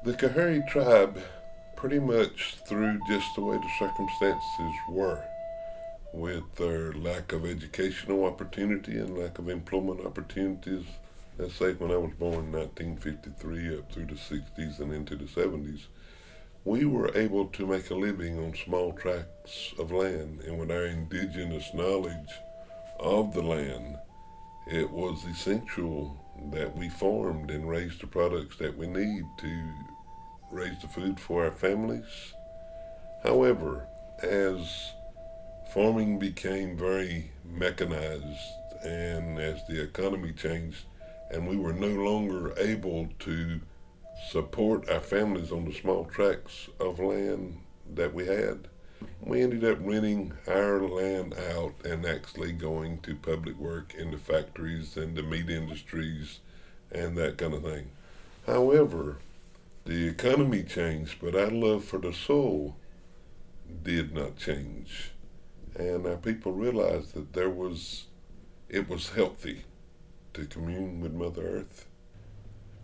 The Coharie tribe, pretty much through just the way the circumstances were, with their lack of educational opportunity and lack of employment opportunities. Let's say when I was born in 1953 up through the 60s and into the 70s, we were able to make a living on small tracts of land, and with our indigenous knowledge of the land, it was essential that we farmed and raised the products that we need to raise the food for our families. However, as farming became very mechanized and as the economy changed and we were no longer able to support our families on the small tracts of land that we had, we ended up renting our land out and actually going to public work in the factories and the meat industries and that kind of thing. However, the economy changed, but our love for the soil did not change. And our people realized that it was healthy to commune with Mother Earth.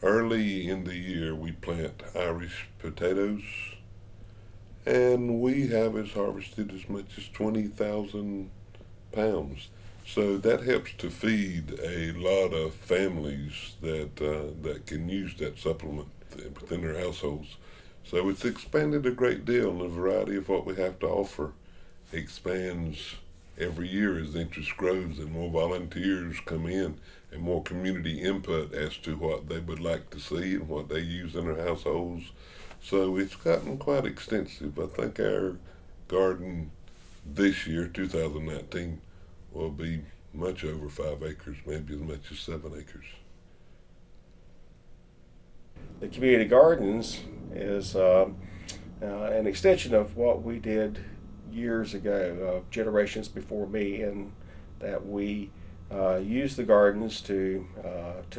Early in the year, we plant Irish potatoes, and we have harvested as much as 20,000 pounds. So that helps to feed a lot of families that can use that supplement within their households. So it's expanded a great deal, and the variety of what we have to offer expands every year as interest grows and more volunteers come in and more community input as to what they would like to see and what they use in their households. So it's gotten quite extensive. I think our garden this year, 2019, will be much over 5 acres, maybe as much as 7 acres. The community gardens is an extension of what we did years ago, generations before me, and that we use the gardens to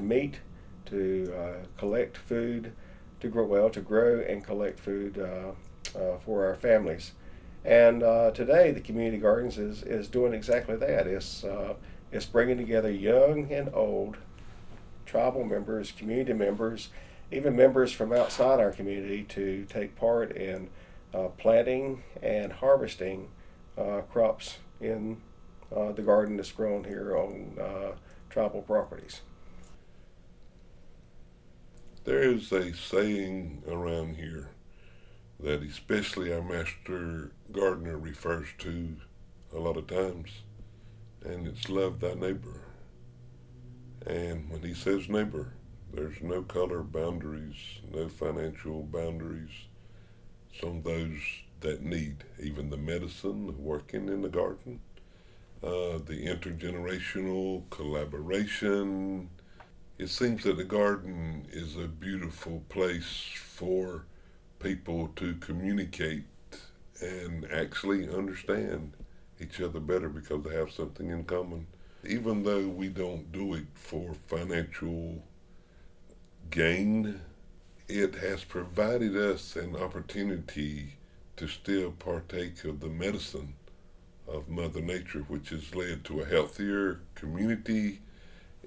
meet, to collect food, to grow and collect food for our families. And today, the community gardens is doing exactly that. It's bringing together young and old, tribal members, community members, even members from outside our community to take part in planting and harvesting crops in the garden that's grown here on tribal properties. There is a saying around here that especially our master gardener refers to a lot of times, and it's love thy neighbor. And when he says neighbor, there's no color boundaries, no financial boundaries. Some those that need, even the medicine, working in the garden, the intergenerational collaboration. It seems that the garden is a beautiful place for people to communicate and actually understand each other better because they have something in common. Even though we don't do it for financial gain, it has provided us an opportunity to still partake of the medicine of Mother Nature, which has led to a healthier community.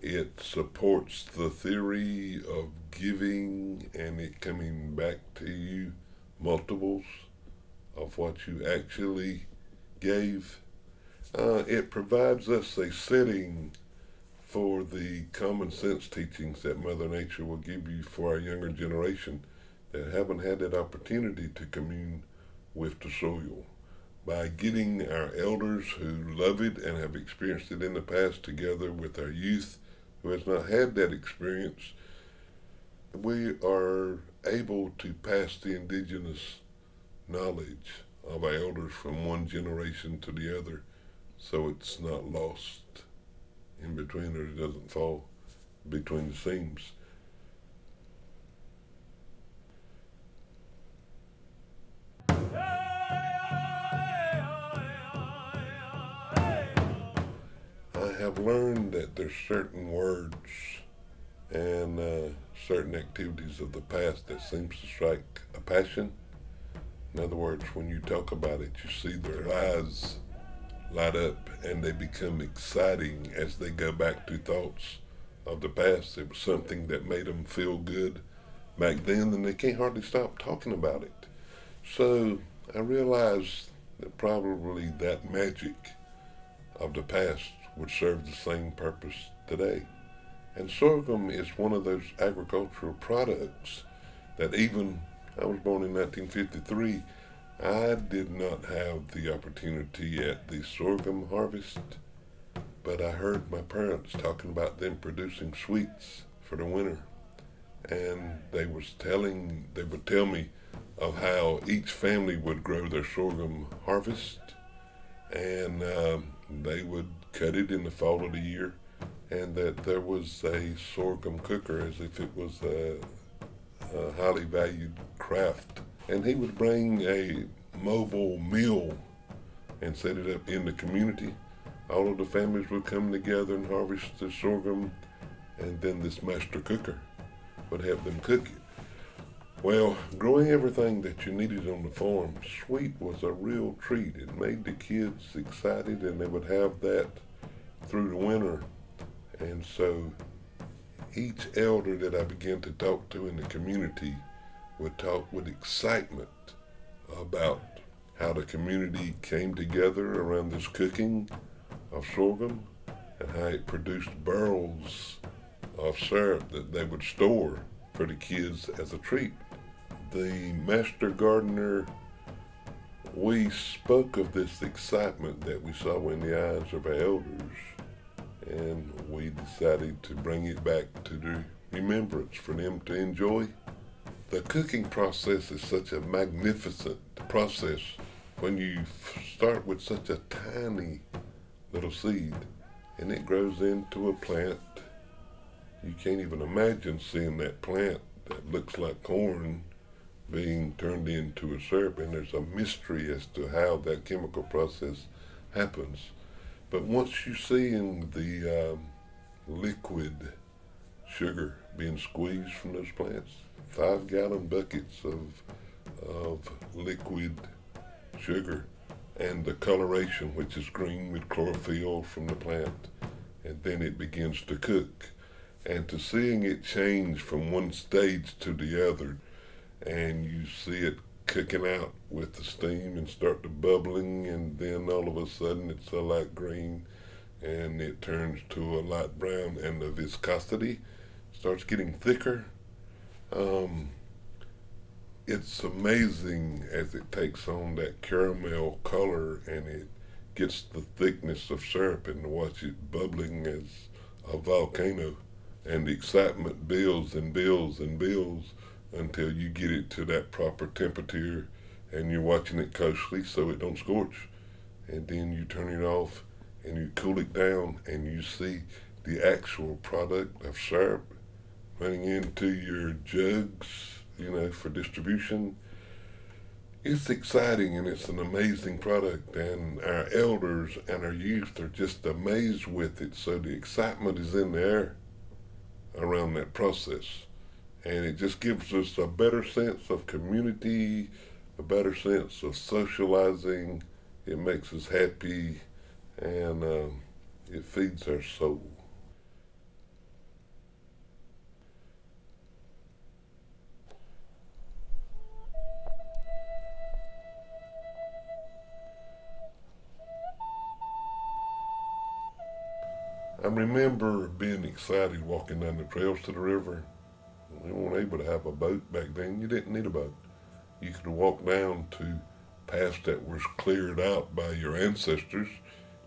It supports the theory of giving and it coming back to you multiples of what you actually gave. It provides us a setting for the common sense teachings that Mother Nature will give you for our younger generation that haven't had that opportunity to commune with the soil. By getting our elders who love it and have experienced it in the past together with our youth who has not had that experience, we are able to pass the indigenous knowledge of our elders from one generation to the other so it's not lost in between or it doesn't fall between the seams. I have learned that there's certain words and certain activities of the past that seems to strike a passion. In other words, when you talk about it, you see their eyes light up and they become exciting as they go back to thoughts of the past. It was something that made them feel good back then, and they can't hardly stop talking about it. So I realized that probably that magic of the past would serve the same purpose today. And sorghum is one of those agricultural products that even I was born in 1953. I did not have the opportunity at the sorghum harvest, but I heard my parents talking about them producing sweets for the winter. And they would tell me of how each family would grow their sorghum harvest, and they would cut it in the fall of the year, and that there was a sorghum cooker as if it was a highly valued craft. And he would bring a mobile mill and set it up in the community. All of the families would come together and harvest the sorghum, and then this master cooker would help them cook it. Well, growing everything that you needed on the farm, sweet was a real treat. It made the kids excited, and they would have that through the winter. And so each elder that I began to talk to in the community would talk with excitement about how the community came together around this cooking of sorghum and how it produced barrels of syrup that they would store for the kids as a treat. The master gardener, we spoke of this excitement that we saw in the eyes of our elders, and we decided to bring it back to the remembrance for them to enjoy. The cooking process is such a magnificent process when you start with such a tiny little seed and it grows into a plant. You can't even imagine seeing that plant that looks like corn being turned into a syrup, and there's a mystery as to how that chemical process happens. But once you see in the liquid sugar being squeezed from those plants, 5-gallon buckets of liquid sugar, and the coloration, which is green with chlorophyll from the plant, and then it begins to cook. And to seeing it change from one stage to the other, and you see it cooking out with the steam and start to bubbling, and then all of a sudden it's a light green and it turns to a light brown, and the viscosity starts getting thicker. It's amazing as it takes on that caramel color and it gets the thickness of syrup, and to watch it bubbling as a volcano, and the excitement builds and builds and builds until you get it to that proper temperature, and you're watching it closely so it don't scorch, and then you turn it off and you cool it down, and you see the actual product of syrup running into your jugs, for distribution. It's exciting, and it's an amazing product, and our elders and our youth are just amazed with it. So the excitement is in the air around that process, and it just gives us a better sense of community, a better sense of socializing. It makes us happy, and it feeds our soul. I remember being excited walking down the trails to the river. We weren't able to have a boat back then. You didn't need a boat. You could walk down to paths that was cleared out by your ancestors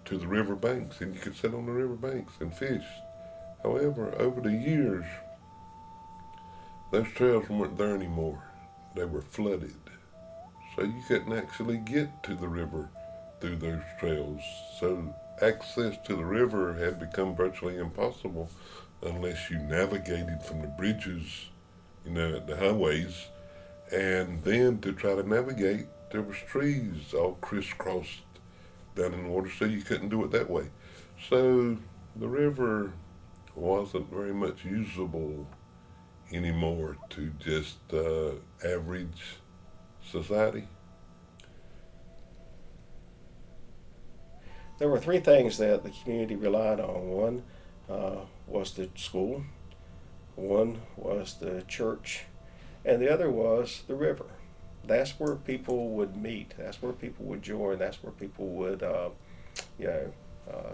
to the river banks, and you could sit on the river banks and fish. However, over the years, those trails weren't there anymore. They were flooded. So you couldn't actually get to the river through those trails. So access to the river had become virtually impossible unless you navigated from the bridges, the highways. And then to try to navigate, there was trees all crisscrossed down in the water, so you couldn't do it that way. So the river wasn't very much usable anymore to just average society. There were three things that the community relied on. One was the school, one was the church, and the other was the river. That's where people would meet. That's where people would join. That's where people would,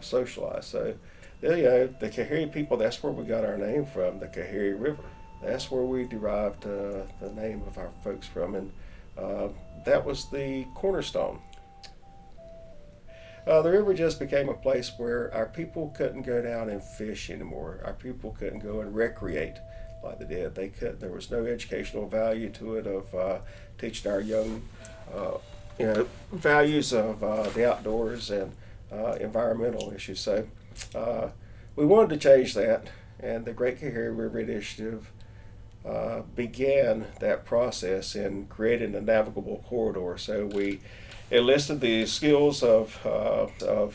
socialize. So, the Coharie people, that's where we got our name from, the Coharie River. That's where we derived the name of our folks from, and that was the cornerstone. The river just became a place where our people couldn't go down and fish anymore. Our people couldn't go and recreate like they did. They could. There was no educational value to it of teaching our young, values of the outdoors and environmental issues. So we wanted to change that, and the Great Coharie River Initiative began that process in creating a navigable corridor. So we enlisted the skills of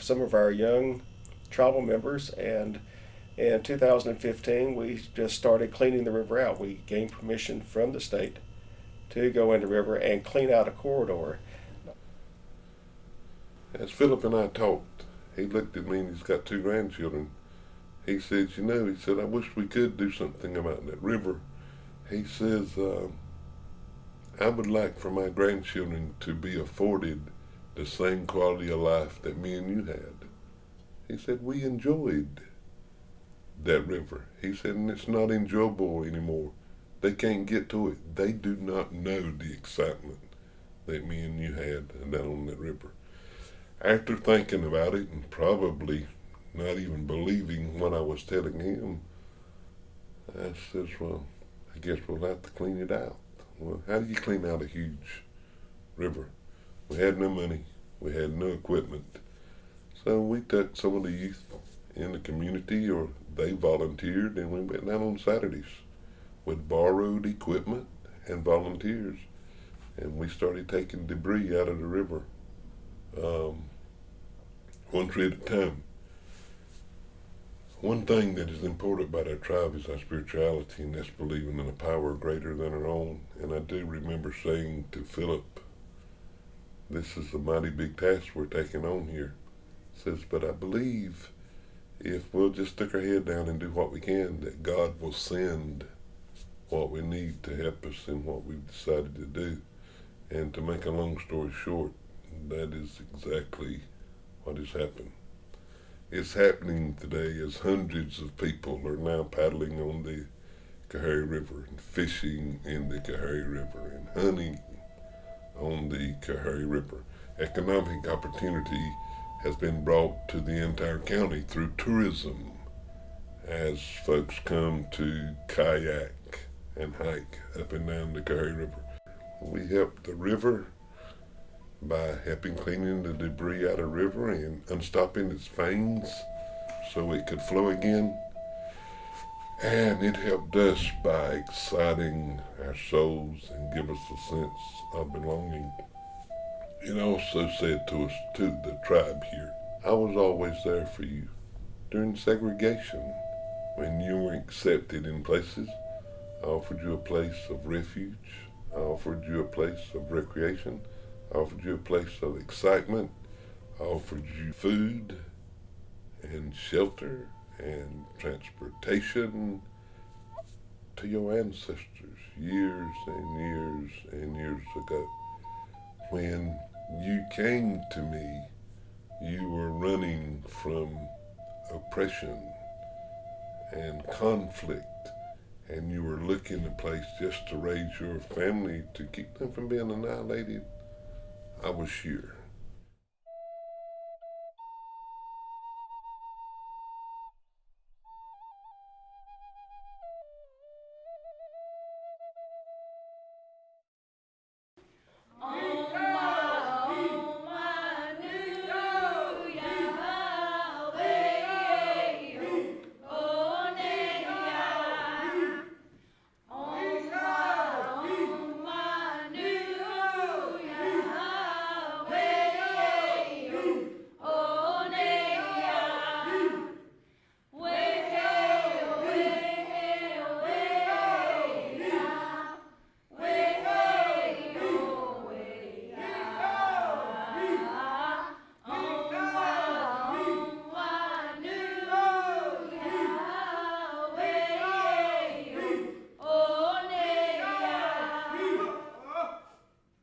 some of our young tribal members, and in 2015 we just started cleaning the river out. We gained permission from the state to go in the river and clean out a corridor. As Philip and I talked, he looked at me and he's got 2 grandchildren. He says, he said, I wish we could do something about that river. He says, I would like for my grandchildren to be afforded the same quality of life that me and you had. He said, we enjoyed that river. He said, and it's not enjoyable anymore. They can't get to it. They do not know the excitement that me and you had down on that river. After thinking about it and probably not even believing what I was telling him, I says, well, I guess we'll have to clean it out. Well, how do you clean out a huge river? We had no money. We had no equipment. So we took some of the youth in the community, or they volunteered, and we went down on Saturdays with borrowed equipment and volunteers. And we started taking debris out of the river, one tree at a time. One thing that is important about our tribe is our spirituality, and that's believing in a power greater than our own. And I do remember saying to Philip, this is a mighty big task we're taking on here. Says, but I believe if we'll just stick our head down and do what we can, that God will send what we need to help us in what we've decided to do. And to make a long story short, that is exactly what has happened. It's happening today as hundreds of people are now paddling on the Coharie River and fishing in the Coharie River and hunting on the Coharie River. Economic opportunity has been brought to the entire county through tourism as folks come to kayak and hike up and down the Coharie River. We help the river by helping cleaning the debris out of the river and unstopping its veins so it could flow again. And it helped us by exciting our souls and give us a sense of belonging. It also said to us, to the tribe here, I was always there for you during segregation. When you were accepted in places, I offered you a place of refuge. I offered you a place of recreation. I offered you a place of excitement. I offered you food and shelter and transportation to your ancestors years and years and years ago. When you came to me, you were running from oppression and conflict, and you were looking a place just to raise your family to keep them from being annihilated. I was here.